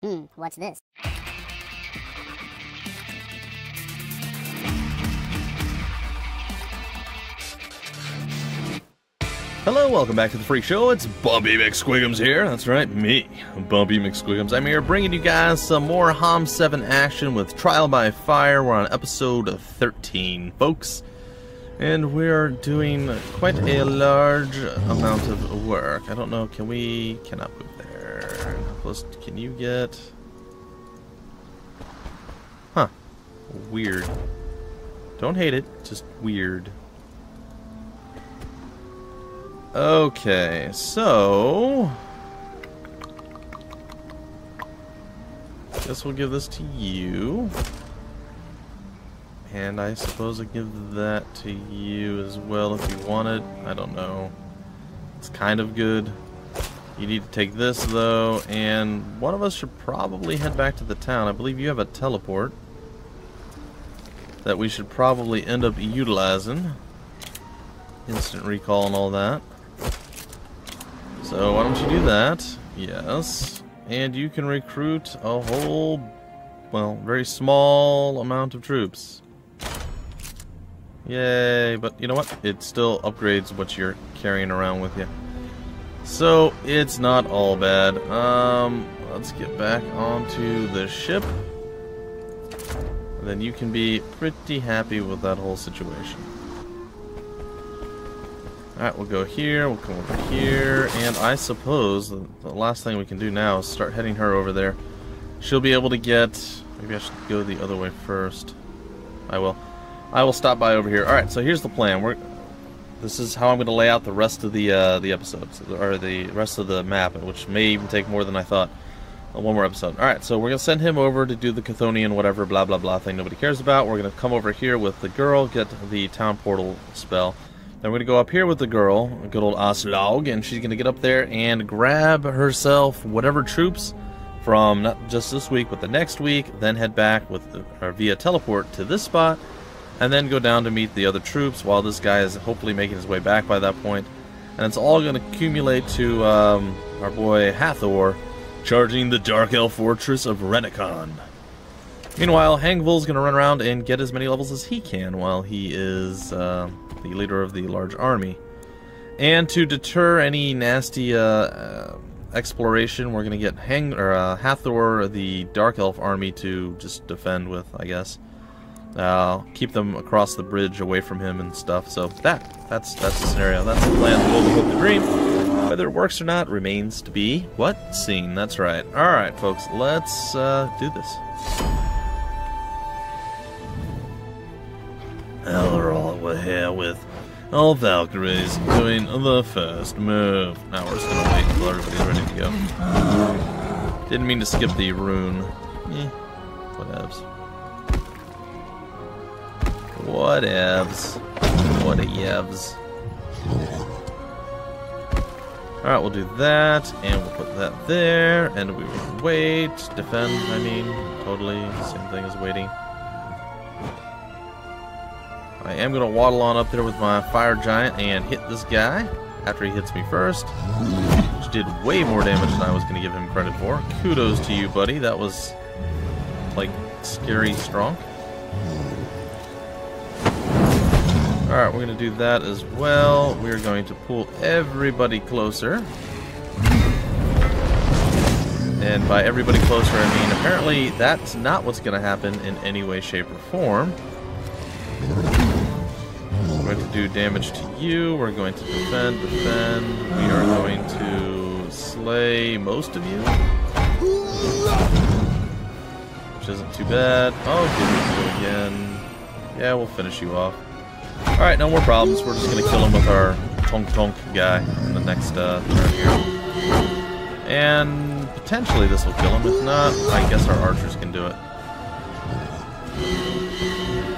What's this? Hello, welcome back to the Freak Show. It's Bumpy McSquigums here. That's right, me, Bumpy McSquigums. I'm here bringing you guys some more HOMM 7 action with Trial by Fire. We're on episode 13, folks. And we're doing quite a large amount of work. I don't know, cannot move there. How close can you get? Huh. Weird. Don't hate it, just weird. Okay, so guess we'll give this to you, and I suppose I'll give that to you as well if you want it. I don't know. It's kind of good. You need to take this though, and one of us should probably head back to the town. I believe you have a teleport that we should probably end up utilizing. Instant recall and all that. So why don't you do that? Yes. And you can recruit a whole, well, very small amount of troops. Yay, but you know what? It still upgrades what you're carrying around with you. So it's not all bad. Let's get back onto the ship. And then you can be pretty happy with that whole situation. Alright, we'll go here, we'll come over here, and I suppose the last thing we can do now is start heading her over there. She'll be able to get... Maybe I should go the other way first. I will stop by over here. Alright, so here's the plan. This is how I'm going to lay out the rest of the episodes, or the rest of the map, which may even take more than I thought. One more episode. Alright, so we're going to send him over to do the Chthonian whatever blah blah blah thing nobody cares about. We're going to come over here with the girl, get the town portal spell. Then we're going to go up here with the girl, good old Aslog, and she's going to get up there and grab herself whatever troops from not just this week, but the next week, then head back with via teleport to this spot, and then go down to meet the other troops while this guy is hopefully making his way back by that point. And it's all going to accumulate to our boy Hathor charging the Dark Elf Fortress of Renicon. Meanwhile, Hangvol's going to run around and get as many levels as he can while he is the leader of the large army. And to deter any nasty exploration, we're going to get Hathor, the Dark Elf army, to just defend with, I guess. Keep them across the bridge away from him and stuff. So that's the scenario. That's the plan. We'll hope the dream. Whether it works or not remains to be seen. That's right. Alright, folks, let's do this. We're here with all Valkyries doing the first move. Now we're just gonna wait until everybody's ready to go. Didn't mean to skip the rune. Whatevs. Whatevs. Alright, we'll do that, and we'll put that there, and we will wait. Defend, I mean, totally the same thing as waiting. I am going to waddle on up there with my fire giant and hit this guy after he hits me first, which did way more damage than I was going to give him credit for. Kudos to you, buddy. That was, like, scary strong. Alright, we're going to do that as well. We're going to pull everybody closer. And by everybody closer, I mean apparently that's not what's going to happen in any way, shape, or form. We're going to do damage to you. We're going to defend. We are going to slay most of you, which isn't too bad. Oh, goodness, go again. Yeah, we'll finish you off. Alright, no more problems. We're just going to kill him with our Tonk guy in the next turn here. And potentially this will kill him. If not, I guess our archers can do it.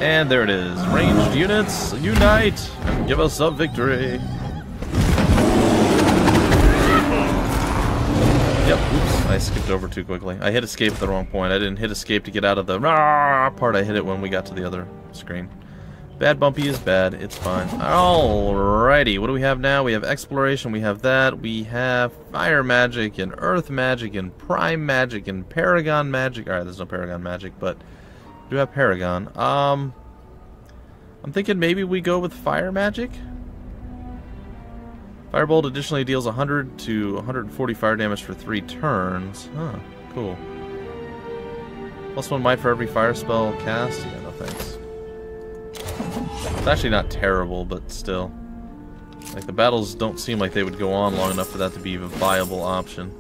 And there it is. Ranged units, unite and give us a victory. Yep, oops, I skipped over too quickly. I hit escape at the wrong point. I didn't hit escape to get out of the part. I hit it when we got to the other screen. Bad Bumpy is bad. It's fine. Alrighty, what do we have now? We have exploration, we have that. We have fire magic and earth magic and prime magic and paragon magic. Alright, there's no paragon magic, but we do have paragon. I'm thinking maybe we go with fire magic. Firebolt additionally deals 100 to 140 fire damage for 3 turns. Huh, cool. +1 might for every fire spell cast. Yeah, no thanks. It's actually not terrible, but still. Like, the battles don't seem like they would go on long enough for that to be a viable option.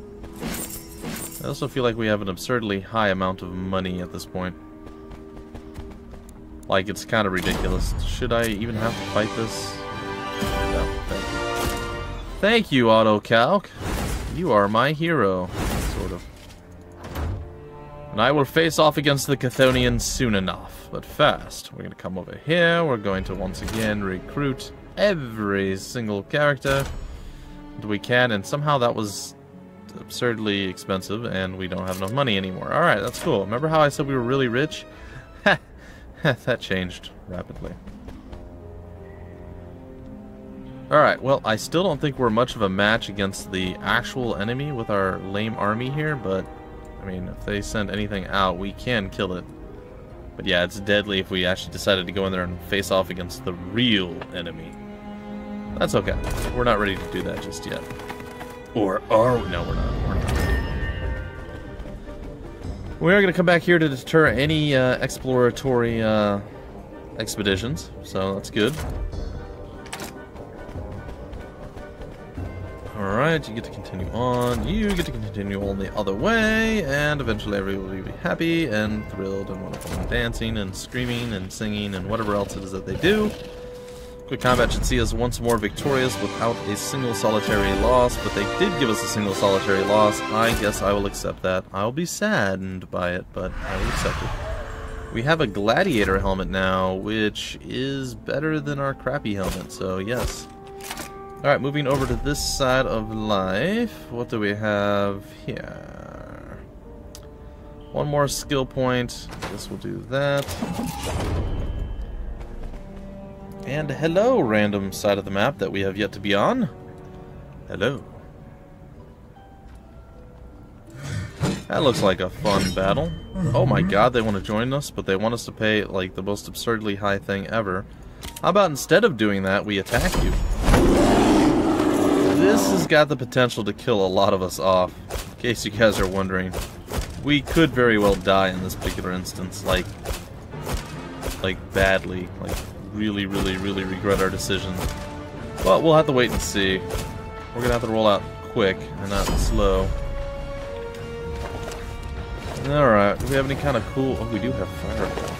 I also feel like we have an absurdly high amount of money at this point. Like, it's kind of ridiculous. Should I even have to fight this? No, thank you. Thank you, AutoCalc. You are my hero. Sort of. And I will face off against the Chthonians soon enough. But first, we're going to come over here. We're going to once again recruit every single character that we can. And somehow that was absurdly expensive and we don't have enough money anymore. Alright, that's cool. Remember how I said we were really rich? That changed rapidly. Alright, well, I still don't think we're much of a match against the actual enemy with our lame army here, but, I mean, if they send anything out, we can kill it. But yeah, it's deadly if we actually decided to go in there and face off against the real enemy. That's okay. We're not ready to do that just yet. Or are we? No, we're not. We're not. We are going to come back here to deter any exploratory expeditions, so that's good. Alright, you get to continue on, you get to continue on the other way, and eventually everybody will be happy and thrilled and wonderful and dancing and screaming and singing and whatever else it is that they do. Quick Combat should see us once more victorious without a single solitary loss, but they did give us a single solitary loss. I guess I will accept that. I'll be saddened by it, but I will accept it. We have a gladiator helmet now, which is better than our crappy helmet, so yes. Alright, moving over to this side of life. What do we have here? One more skill point. I guess we'll do that. And hello, random side of the map that we have yet to be on. Hello. That looks like a fun battle. Oh my god, they want to join us, but they want us to pay, like, the most absurdly high thing ever. How about instead of doing that, we attack you? This has got the potential to kill a lot of us off, in case you guys are wondering. We could very well die in this particular instance, like badly, like really regret our decision. But we'll have to wait and see. We're gonna have to roll out quick and not slow. Alright, do we have any kind of cool... Oh, we do have fireballs.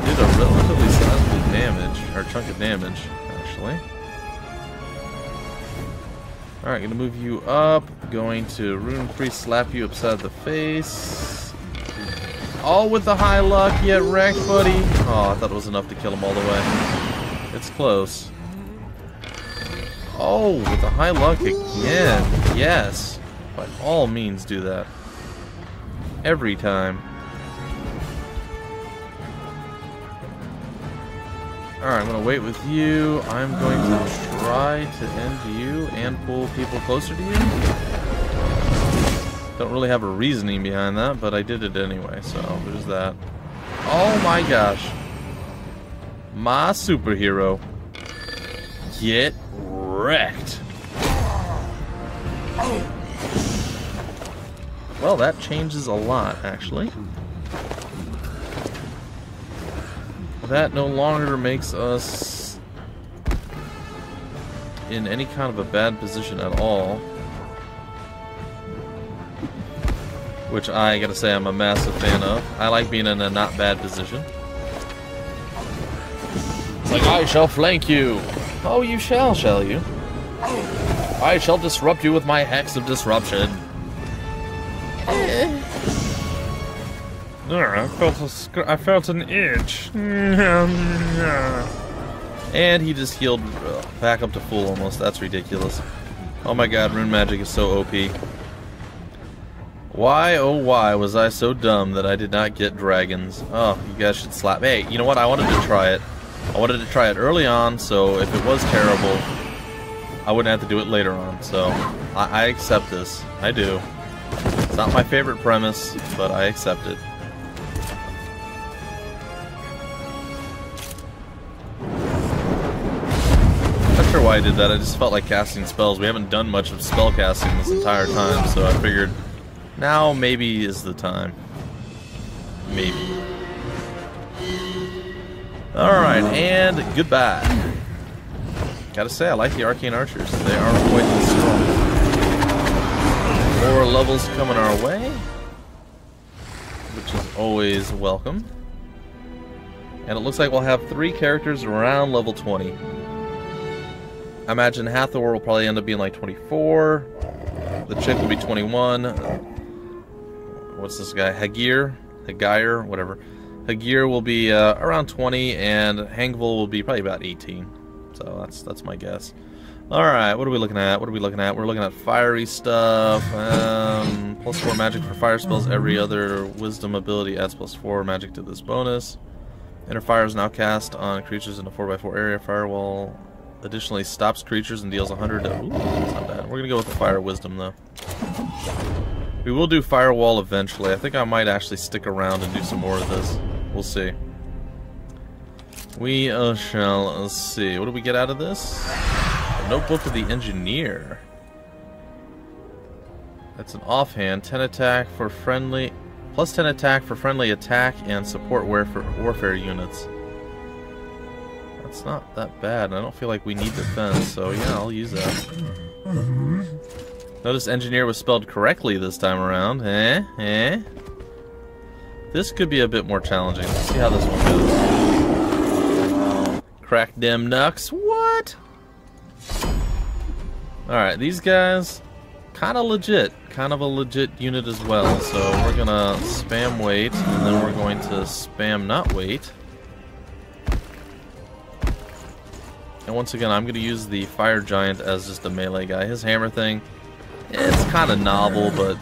Did a relatively sizable damage, or chunk of damage, actually. Alright, gonna move you up. Going to Rune Priest slap you upside the face. All with the high luck, yet wrecked, buddy. Oh, I thought it was enough to kill him all the way. It's close. Oh, with the high luck again. Yes. By all means, do that. Every time. Alright, I'm going to wait with you. I'm going to try to end you and pull people closer to you. Don't really have a reasoning behind that, but I did it anyway, so there's that. Oh my gosh. My superhero. Get wrecked. Well, that changes a lot, actually. That no longer makes us in any kind of a bad position at all. Which I gotta say I'm a massive fan of. I like being in a not bad position. It's like, I shall flank you. Oh, you shall you? I shall disrupt you with my hex of disruption. I felt an itch. And he just healed back up to full almost. That's ridiculous. Oh my god, rune magic is so OP. Why, oh why, was I so dumb that I did not get dragons? Oh, you guys should slap. Hey, you know what? I wanted to try it. I wanted to try it early on, so if it was terrible, I wouldn't have to do it later on. So, I accept this. I do. It's not my favorite premise, but I accept it. Not sure why I did that. I just felt like casting spells. We haven't done much of spell casting this entire time, so I figured now maybe is the time. Maybe. Alright, and goodbye. Gotta say, I like the arcane archers. They are quite strong. More levels coming our way, which is always welcome. And it looks like we'll have 3 characters around level 20. I imagine Hathor will probably end up being like 24. The chick will be 21. What's this guy? Hagir, whatever. Hagir will be around 20, and Hangvul will be probably about 18. So that's my guess. Alright, what are we looking at? We're looking at fiery stuff. +4 magic for fire spells. Every other wisdom ability adds +4 magic to this bonus. Inner fire is now cast on creatures in a 4x4 area. Firewall additionally stops creatures and deals 100 to... Ooh, that's not bad. We're gonna go with the fire wisdom though. We will do firewall eventually. I think I might actually stick around and do some more of this. We'll see. We shall see. What do we get out of this? A notebook of the engineer. That's an offhand. 10 attack for friendly... Plus 10 attack for friendly attack and support warfare units. That's not that bad. I don't feel like we need defense, so yeah, I'll use that. Notice engineer was spelled correctly this time around. This could be a bit more challenging. Let's see how this one goes. Crack dem knucks. What? Alright, these guys, kind of legit. Kind of a legit unit as well. So we're gonna spam wait, and then we're going to spam not wait. And once again, I'm gonna use the fire giant as just a melee guy. His hammer thing, it's kind of novel, but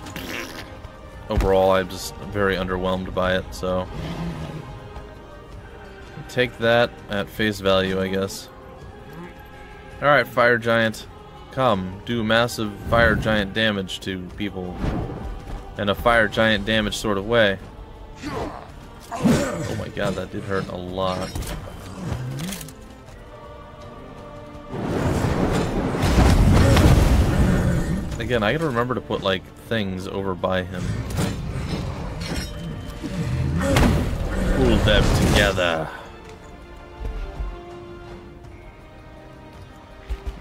overall I'm just very underwhelmed by it, so take that at face value, I guess. Alright, fire giant, come, do massive fire giant damage to people in a fire giant damage sort of way. Oh my god, that did hurt a lot. Again, I gotta remember to put, like, things over by him. Pull them together.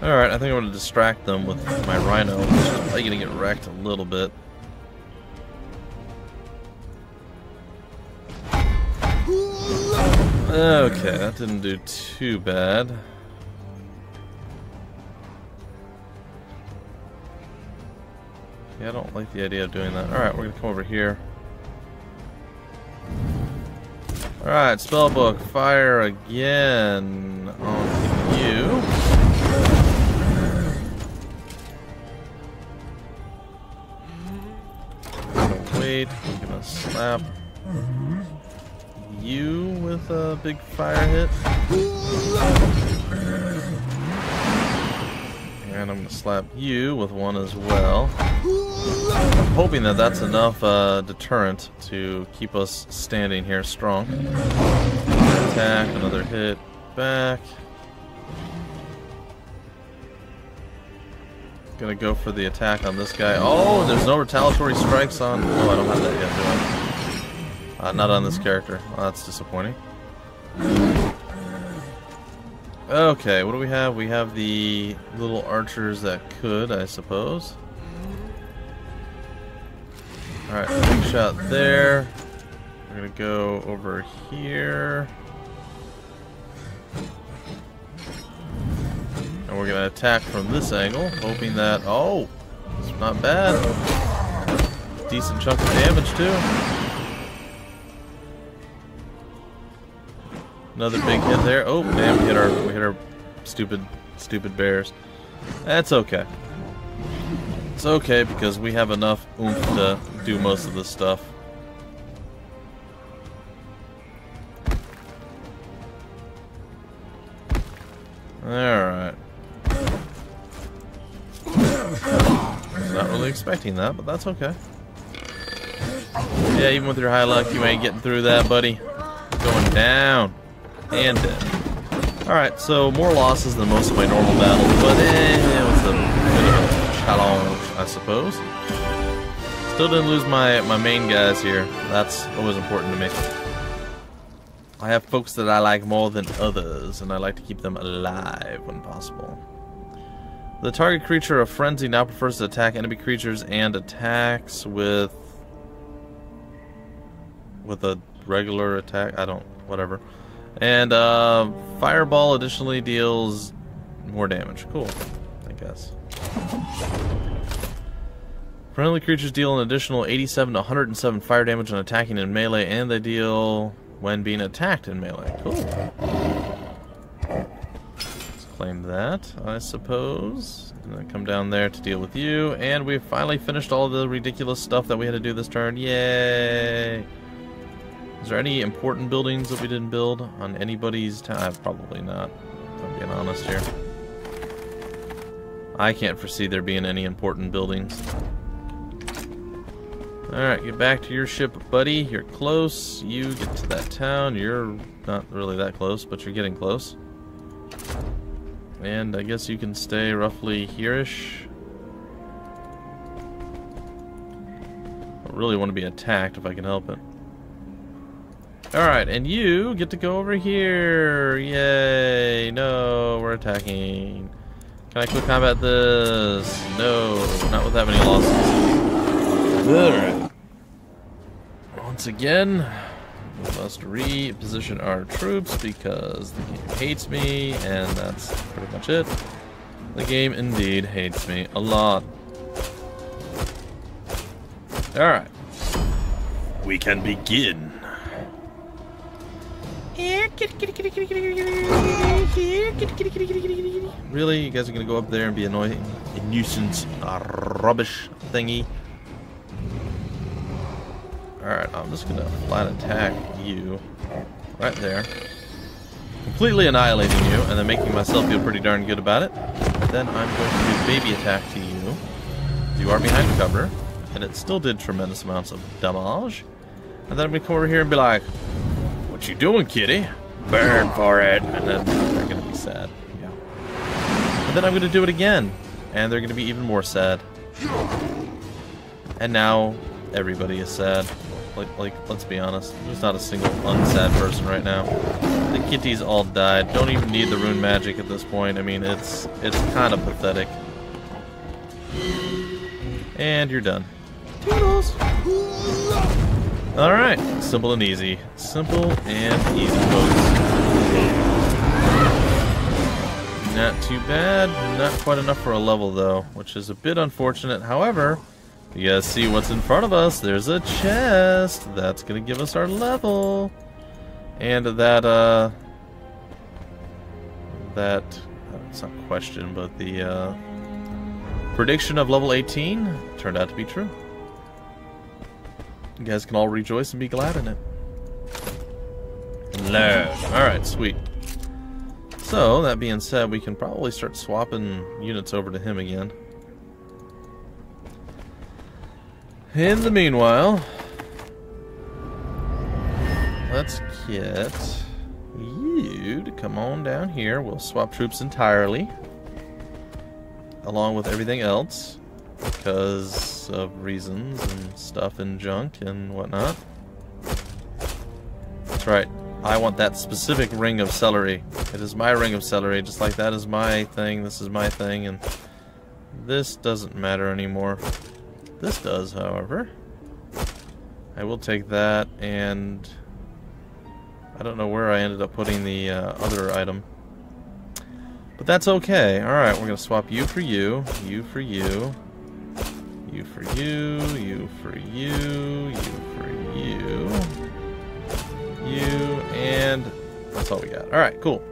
Alright, I think I'm gonna distract them with my rhino, which is probably gonna get wrecked a little bit. Okay, that didn't do too bad. Yeah, I don't like the idea of doing that. Alright, we're gonna come over here. Alright, spellbook, fire again onto you. Wait, I'm gonna slap you with a big fire hit. And I'm gonna slap you with one as well. I'm hoping that that's enough deterrent to keep us standing here strong. Attack, another hit, back. Gonna go for the attack on this guy. Oh, there's no retaliatory strikes on... Oh, I don't have that yet, do I? Not on this character. Well, that's disappointing. Okay, what do we have? We have the little archers that could, I suppose. Alright, big shot there. We're gonna go over here. And we're gonna attack from this angle, hoping that... Oh! It's not bad. Decent chunk of damage, too. Another big hit there. Oh, damn, we hit our stupid bears. That's okay. It's okay because we have enough oomph to do most of this stuff. Alright. Not really expecting that, but that's okay. Yeah, even with your high luck, you ain't getting through that, buddy. Going down. And dead. Alright, so more losses than most of my normal battles, but it was a bit of a challenge, I suppose. Still didn't lose my main guys here. That's always important to me. I have folks that I like more than others, and I like to keep them alive when possible. The target creature of Frenzy now prefers to attack enemy creatures and attacks with a regular attack. Whatever. And Fireball additionally deals more damage. Cool, I guess. Friendly creatures deal an additional 87 to 107 fire damage when attacking in melee, and they deal when being attacked in melee. Cool. Let's claim that, I suppose. And then come down there to deal with you, and we've finally finished all the ridiculous stuff that we had to do this turn. Yay! Is there any important buildings that we didn't build on anybody's time? Probably not, if I'm being honest here. I can't foresee there being any important buildings. Alright, get back to your ship, buddy. You're close. You get to that town. You're not really that close, but you're getting close. And I guess you can stay roughly here-ish. I really want to be attacked if I can help it. Alright, and you get to go over here. Yay. No, we're attacking. Can I quick combat this? No, not with that many losses. Alright. Once again, we must reposition our troops because the game hates me, and that's pretty much it. The game indeed hates me a lot. Alright. We can begin. Really? You guys are gonna go up there and be annoying? A nuisance, a rubbish thingy. Alright, I'm just gonna flat attack you right there. Completely annihilating you, and then making myself feel pretty darn good about it. Then I'm going to do baby attack to you. You are behind cover, and it still did tremendous amounts of damage. And then I'm gonna come over here and be like, "What you doing, kitty? Burn for it!" And then they're gonna be sad. Yeah. And then I'm gonna do it again, and they're gonna be even more sad. And now everybody is sad. Like, let's be honest. There's not a single unsad person right now. The kitties all died. Don't even need the rune magic at this point. I mean, it's kind of pathetic. And you're done. Toodles! Alright, simple and easy. Simple and easy, folks. Not too bad. Not quite enough for a level, though, which is a bit unfortunate. However, you guys see what's in front of us. There's a chest. That's going to give us our level. And that, it's not a question, but the, prediction of level 18 turned out to be true. You guys can all rejoice and be glad in it. Learn. Alright, sweet. So, that being said, we can probably start swapping units over to him again. In the meanwhile, let's get you to come on down here. We'll swap troops entirely, along with everything else, because of reasons and stuff and junk and whatnot. That's right. I want that specific ring of celery. It is my ring of celery, just like that is my thing, this is my thing, and this doesn't matter anymore. This does, however. I will take that, and I don't know where I ended up putting the other item. But that's okay. Alright, we're going to swap you for you, you for you, you for you, you for you, you for you, you, and that's all we got. Alright, cool.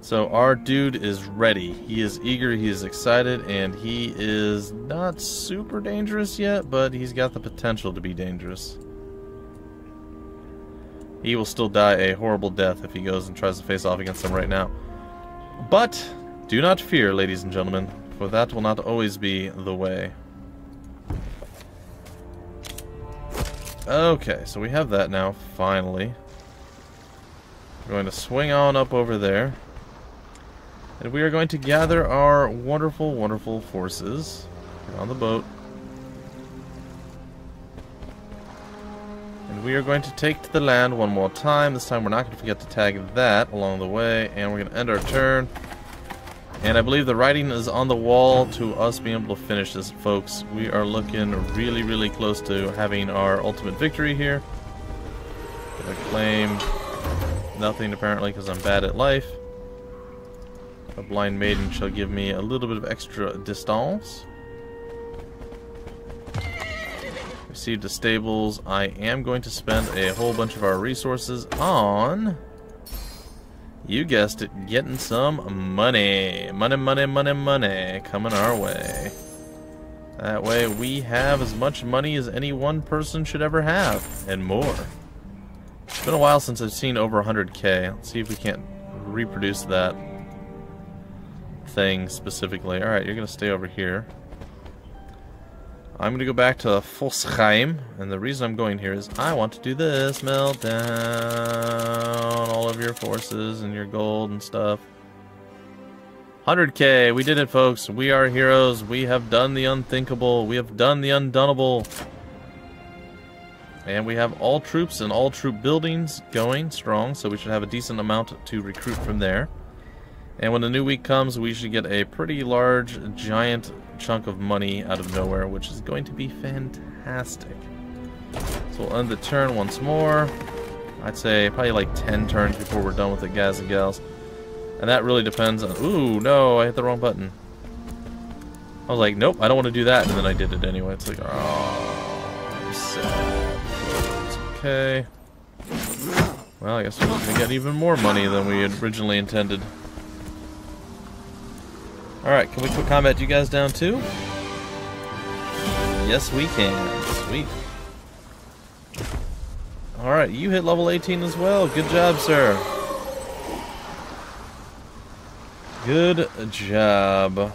So our dude is ready. He is eager, he is excited, and he is not super dangerous yet, but he's got the potential to be dangerous. He will still die a horrible death if he goes and tries to face off against them right now. But do not fear, ladies and gentlemen, for that will not always be the way. Okay, so we have that now, finally. We're going to swing on up over there. And we are going to gather our wonderful, wonderful forces on the boat. And we are going to take to the land one more time. This time we're not going to forget to tag that along the way. And we're going to end our turn. And I believe the writing is on the wall to us being able to finish this, folks. We are looking really, really close to having our ultimate victory here. I claim nothing apparently because I'm bad at life. A blind maiden shall give me a little bit of extra distance. Received the stables. I am going to spend a whole bunch of our resources on, you guessed it, getting some money. Money, money, money, money coming our way. That way we have as much money as any one person should ever have, and more. It's been a while since I've seen over 100k. Let's see if we can't reproduce that thing specifically. Alright, you're going to stay over here. I'm going to go back to Folsheim, and the reason I'm going here is I want to do this. Melt down all of your forces and your gold and stuff. 100k, we did it, folks. We are heroes. We have done the unthinkable. We have done the undonable. And we have all troops and all troop buildings going strong, so we should have a decent amount to recruit from there. And when the new week comes, we should get a pretty large, giant chunk of money out of nowhere, which is going to be fantastic. So we'll end the turn once more. I'd say probably like 10 turns before we're done with it, guys and gals. And that really depends on... Ooh, no, I hit the wrong button. I was like, nope, I don't want to do that, and then I did it anyway. It's like, oh, I'm sad. It's okay. Well, I guess we're going to get even more money than we had originally intended. Alright, can we quick combat you guys down too? Yes, we can. Sweet. Alright, you hit level 18 as well. Good job, sir. Good job.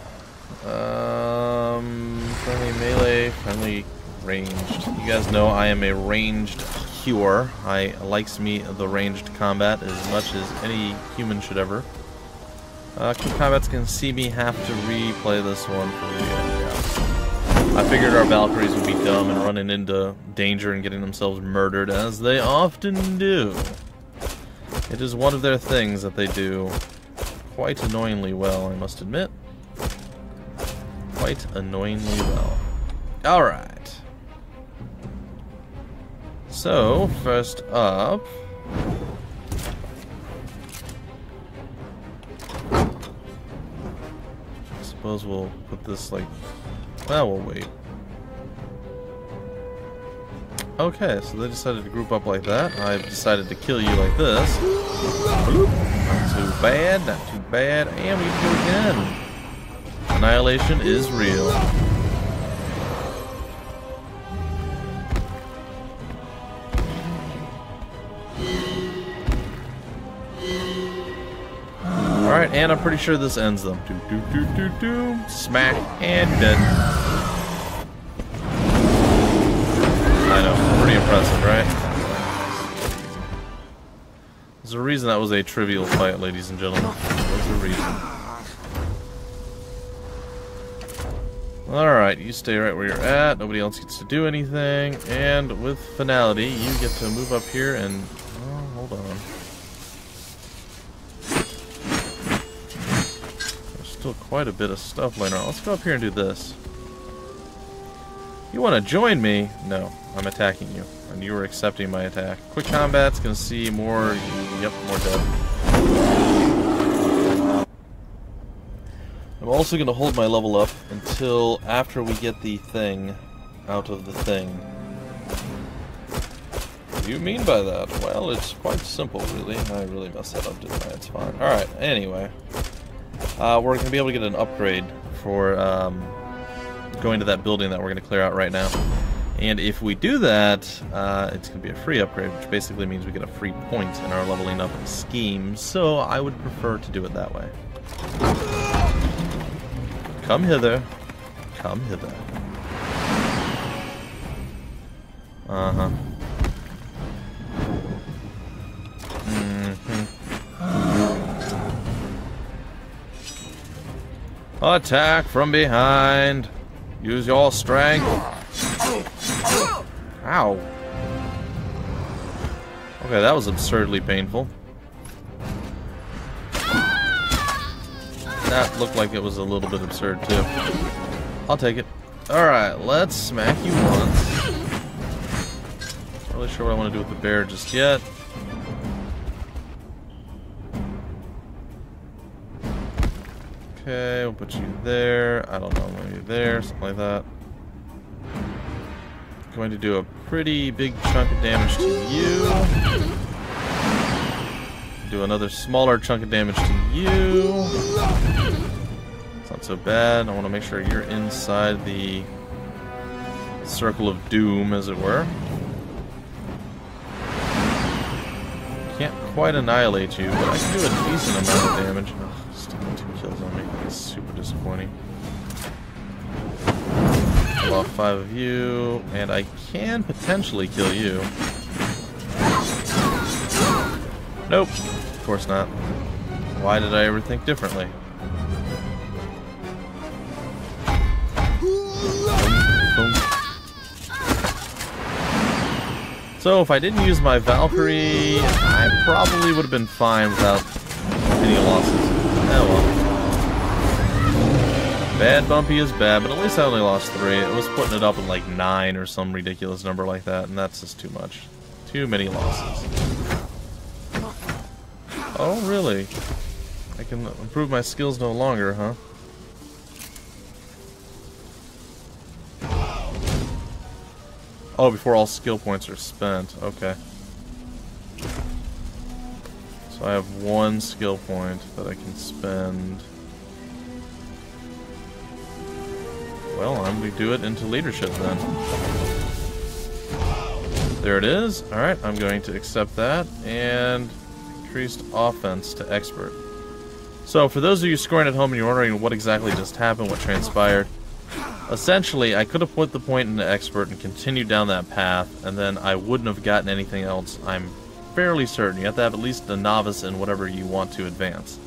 Friendly melee, friendly ranged. You guys know I am a ranged cure. I likes me the ranged combat as much as any human should ever. Quick combat's gonna see me have to replay this one for real. Yeah. I figured our Valkyries would be dumb and running into danger and getting themselves murdered, as they often do. It is one of their things that they do quite annoyingly well, I must admit. Quite annoyingly well. Alright. So, first up... I suppose we'll put this like... Well, we'll wait. Okay, so they decided to group up like that. I've decided to kill you like this. Bloop. Not too bad, not too bad. And we go again. Annihilation is real. Alright, and I'm pretty sure this ends them. Smack, and dead. I know, pretty impressive, right? There's a reason that was a trivial fight, ladies and gentlemen. There's a reason. Alright, you stay right where you're at. Nobody else gets to do anything. And with finality, you get to move up here and... Oh, hold on. Still quite a bit of stuff laying around. Let's go up here and do this. You want to join me? No, I'm attacking you, and you are accepting my attack. Quick combat's gonna see more. Yep, more dead. I'm also gonna hold my level up until after we get the thing out of the thing. do you mean by that? Well, it's quite simple, really. I really messed that up, didn't I? It's fine. Alright, anyway. We're going to be able to get an upgrade for going to that building that we're going to clear out right now. And if we do that, it's going to be a free upgrade, which basically means we get a free point in our leveling up scheme. So I would prefer to do it that way. Come hither. Come hither. Uh-huh. Attack from behind. Use your strength. Ow. Okay, that was absurdly painful. That looked like it was a little bit absurd too. I'll take it. Alright, let's smack you once. Not really sure what I want to do with the bear just yet. Okay, we'll put you there. I don't know, maybe there, something like that. Going to do a pretty big chunk of damage to you. Do another smaller chunk of damage to you. It's not so bad. I want to make sure you're inside the circle of doom, as it were. Can't quite annihilate you, but I can do a decent amount of damage. Ugh, still got 2 kills on me. That's super disappointing. Kill off 5 of you, and I can potentially kill you. Nope, of course not. Why did I ever think differently? So if I didn't use my Valkyrie, I probably would have been fine without any losses. Oh well. Bad Bumpy is bad, but at least I only lost 3. It was putting it up at like 9 or some ridiculous number like that, and that's just too much. Too many losses. Oh, really? I can improve my skills no longer, huh? Oh, before all skill points are spent. Okay. So I have 1 skill point that I can spend. Well, I'm going to do it into leadership then. There it is. Alright, I'm going to accept that. And increased offense to expert. So, for those of you scoring at home and you're wondering what exactly just happened, what transpired, essentially, I could have put the point into expert and continued down that path, and then I wouldn't have gotten anything else. I'm fairly certain. You have to have at least a novice in whatever you want to advance.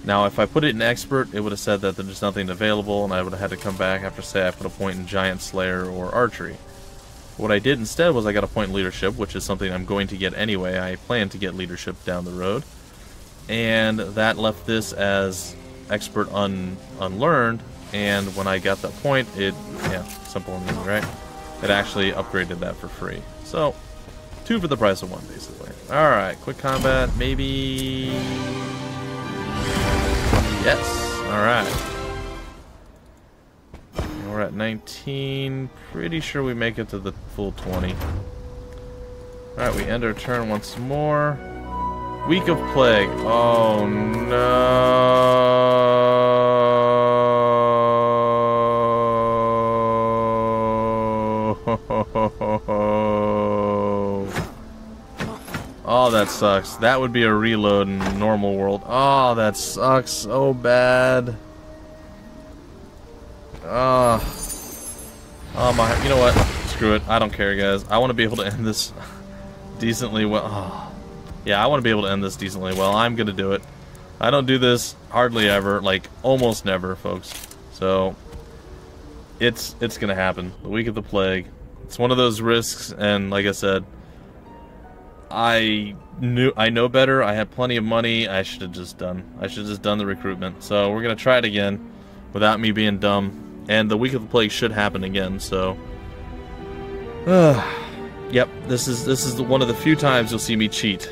Now, if I put it in expert, it would have said that there's nothing available, and I would have had to come back after, say, I put a point in giant slayer or archery. What I did instead was I got a point in leadership, which is something I'm going to get anyway. I plan to get leadership down the road. And that left this as expert unlearned, and when I got that point, yeah, simple and easy, right? It actually upgraded that for free. So, 2 for the price of 1, basically. Alright, quick combat, maybe... Yes, alright. We're at 19, pretty sure we make it to the full 20. Alright, we end our turn once more. Week of Plague. Oh no. Oh, that sucks. That would be a reload in normal world. Oh, that sucks so bad. Oh my, you know what? Screw it. I don't care, guys. I want to be able to end this decently well. Oh. Yeah, I want to be able to end this decently well. I'm going to do it. I don't do this hardly ever, like almost never, folks. So it's going to happen. The Week of the Plague. It's one of those risks, and like I said, I know better. I had plenty of money. I should have just done the recruitment. So we're going to try it again without me being dumb. And the Week of the Plague should happen again, so yep, this is one of the few times you'll see me cheat.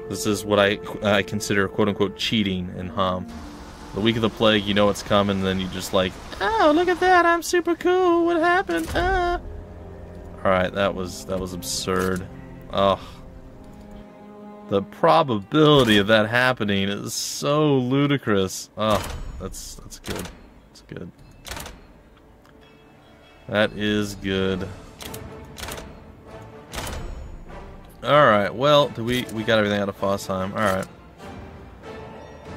This is what I consider quote-unquote cheating in HOMM. The Week of the Plague, you know it's coming, and then you just like, oh, look at that, I'm super cool, what happened? Alright, that was absurd. Oh. The probability of that happening is so ludicrous. Oh, that's good. That's good. That is good. Alright, well, we got everything out of Fossheim. Alright.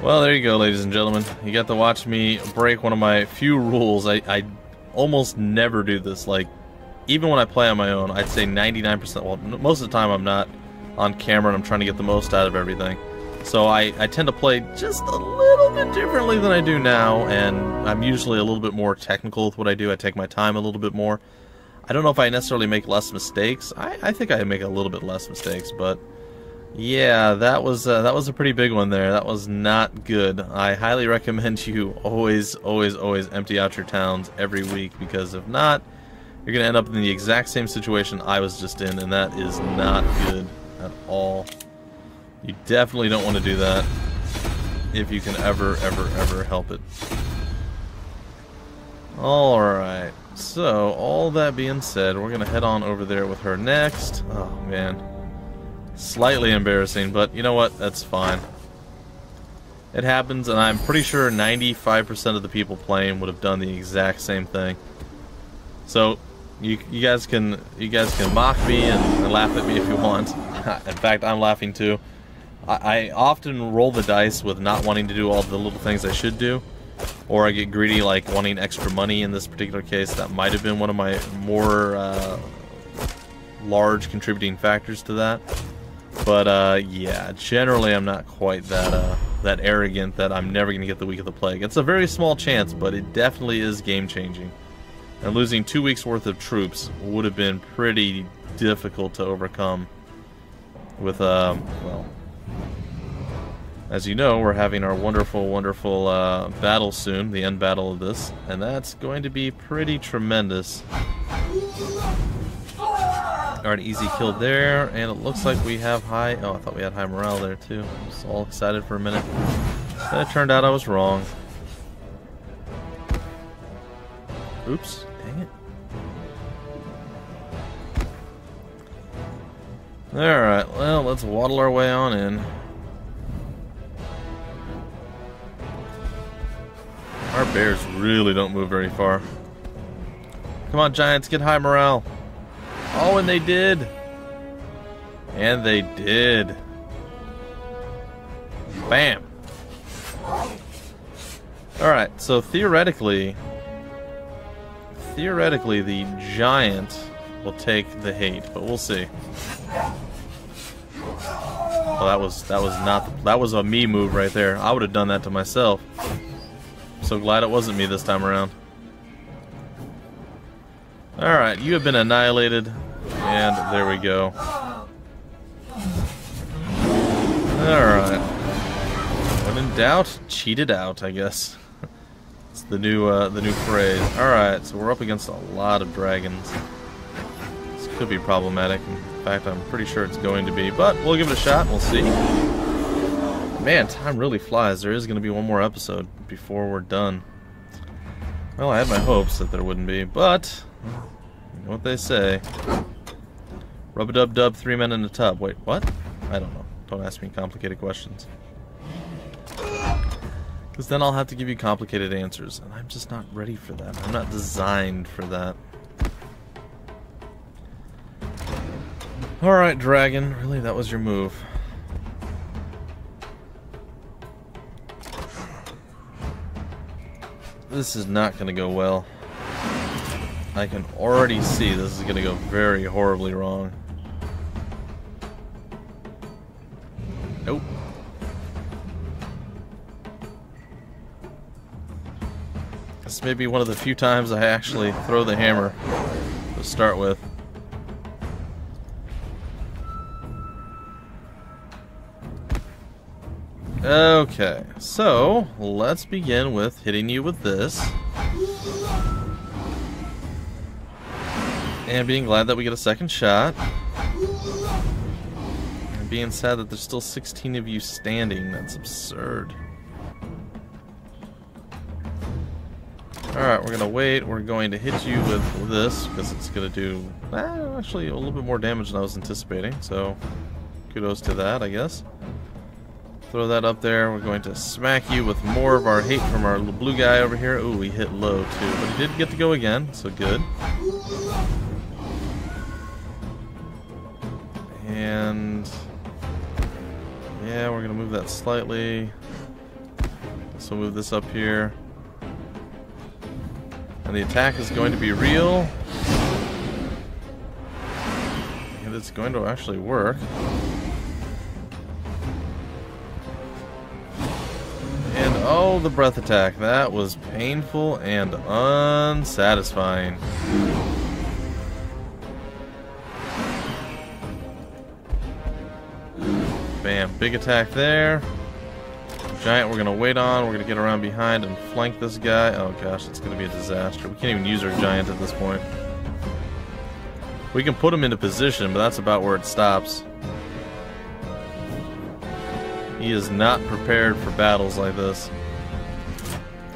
Well, there you go, ladies and gentlemen. You got to watch me break one of my few rules. I almost never do this. Like, even when I play on my own, I'd say 99%, well, most of the time I'm not on camera and I'm trying to get the most out of everything. So I tend to play just a little bit differently than I do now, and I'm usually a little bit more technical with what I do. I take my time a little bit more. I don't know if I necessarily make less mistakes. I think I make a little bit less mistakes, but yeah, that was a pretty big one there. That was not good. I highly recommend you always empty out your towns every week, because if not, you're going to end up in the exact same situation I was just in, and that is not good at all. You definitely don't want to do that if you can ever help it. Alright, so all that being said, we're going to head on over there with her next. Oh man, slightly embarrassing, but you know what, that's fine. It happens, and I'm pretty sure 95% of the people playing would have done the exact same thing. So you guys can mock me and laugh at me if you want. In fact, I'm laughing too. I often roll the dice with not wanting to do all the little things I should do, or I get greedy, like wanting extra money. In this particular case, that might have been one of my more large contributing factors to that. But yeah, generally I'm not quite that arrogant that I'm never going to get the Week of the Plague. It's a very small chance, but it definitely is game-changing. And losing 2 weeks worth of troops would have been pretty difficult to overcome. With well, as you know, we're having our wonderful battle soon, the end battle of this, and that's going to be pretty tremendous. Alright, easy kill there, and it looks like we have high... Oh, I thought we had high morale there too. I was all excited for a minute. Then it turned out I was wrong. Oops, dang it. Alright, well, let's waddle our way on in. Our bears really don't move very far. Come on, giants, get high morale. Oh, and they did. And they did. Bam. Alright, so theoretically, the giant will take the hate, but we'll see. Well, that was a me move right there. I would have done that to myself. So glad it wasn't me this time around. Alright, you have been annihilated. And there we go. Alright. When in doubt, cheat it out, I guess. It's the new phrase. Alright, so we're up against a lot of dragons. This could be problematic. In fact, I'm pretty sure it's going to be. But we'll give it a shot and we'll see. Man, time really flies. There is going to be one more episode before we're done. Well, I had my hopes that there wouldn't be, but you know what they say. Rub-a-dub-dub, 3 men in a tub. Wait, what? I don't know. Don't ask me complicated questions. Because then I'll have to give you complicated answers, and I'm just not ready for that. I'm not designed for that. Alright, dragon. Really, that was your move. This is not going to go well. I can already see this is going to go very horribly wrong. Nope. This may be one of the few times I actually throw the hammer to start with. Okay, so let's begin with hitting you with this. And being glad that we get a second shot. And being sad that there's still 16 of you standing. That's absurd. Alright, we're gonna wait. We're going to hit you with this, because it's gonna do actually a little bit more damage than I was anticipating, so kudos to that, I guess. Throw that up there. We're going to smack you with more of our hate from our little blue guy over here. Ooh, he hit low too, but he did get to go again, so good. And yeah, we're gonna move that slightly. So move this up here. And the attack is going to be real. And it's going to actually work. And oh, the breath attack. That was painful and unsatisfying. Bam, big attack there. Giant we're going to wait on. We're going to get around behind and flank this guy. Oh gosh, it's going to be a disaster. We can't even use our giant at this point. We can put him into position, but that's about where it stops. He is not prepared for battles like this.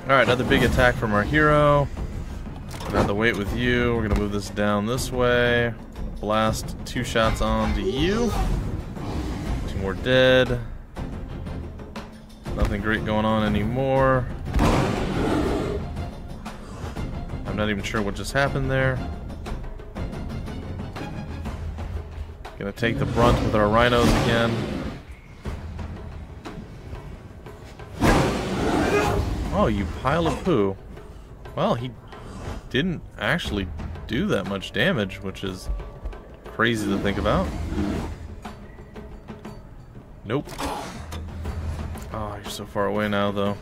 Alright, another big attack from our hero. Gonna have to wait with you. We're going to move this down this way. Blast 2 shots onto you. 2 more dead. Nothing great going on anymore. I'm not even sure what just happened there. Gonna take the brunt with our rhinos again. Oh, you pile of poo. Well, he didn't actually do that much damage, which is crazy to think about. Nope. Oh, you're so far away now, though.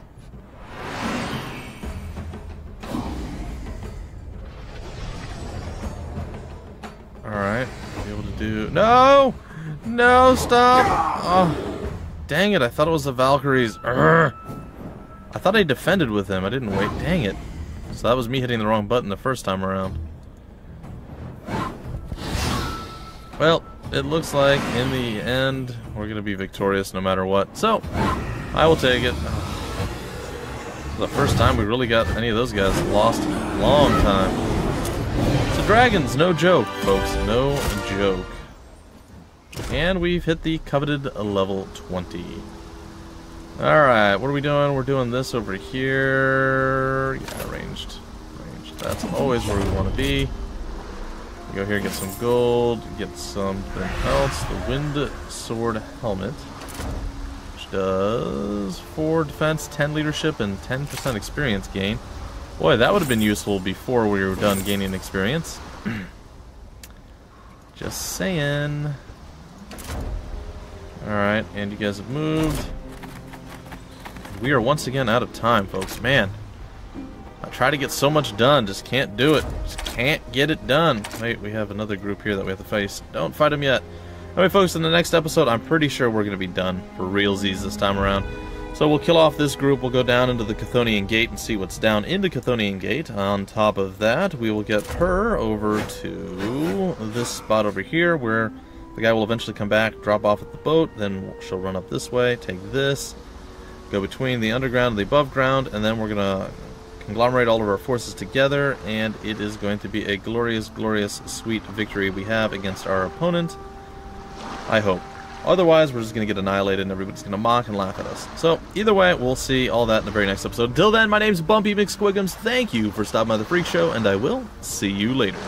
Alright, be able to do... No! No, stop! Oh, dang it, I thought it was the Valkyries. Urgh. I thought I defended with him. I didn't wait. Dang it. So that was me hitting the wrong button the first time around. Well, it looks like in the end we're going to be victorious no matter what. So, I will take it. The first time we really got any of those guys lost in a long time. So dragons, no joke, folks. No joke. And we've hit the coveted level 20. Alright, what are we doing? We're doing this over here. Yeah, ranged. That's always where we want to be. Go here, get some gold, get something else. The Wind Sword Helmet, which does 4 defense, 10 leadership, and 10% experience gain. Boy, that would have been useful before we were done gaining experience. Just saying. Alright, and you guys have moved. We are once again out of time, folks. Man, I try to get so much done, just can't do it. Just can't get it done. Wait, we have another group here that we have to face. Don't fight them yet. Anyway, folks, in the next episode, I'm pretty sure we're going to be done for realsies this time around. So we'll kill off this group, we'll go down into the Chthonian Gate and see what's down in the Chthonian Gate. On top of that, we will get her over to this spot over here, where the guy will eventually come back, drop off at the boat, then she'll run up this way, take this, go between the underground and the above ground, and then we're going to conglomerate all of our forces together, and it is going to be a glorious, glorious, sweet victory we have against our opponent. I hope. Otherwise, we're just going to get annihilated and everybody's going to mock and laugh at us. So, either way, we'll see all that in the very next episode. Till then, my name's Bumpy McSquigums. Thank you for stopping by the Freak Show, and I will see you later.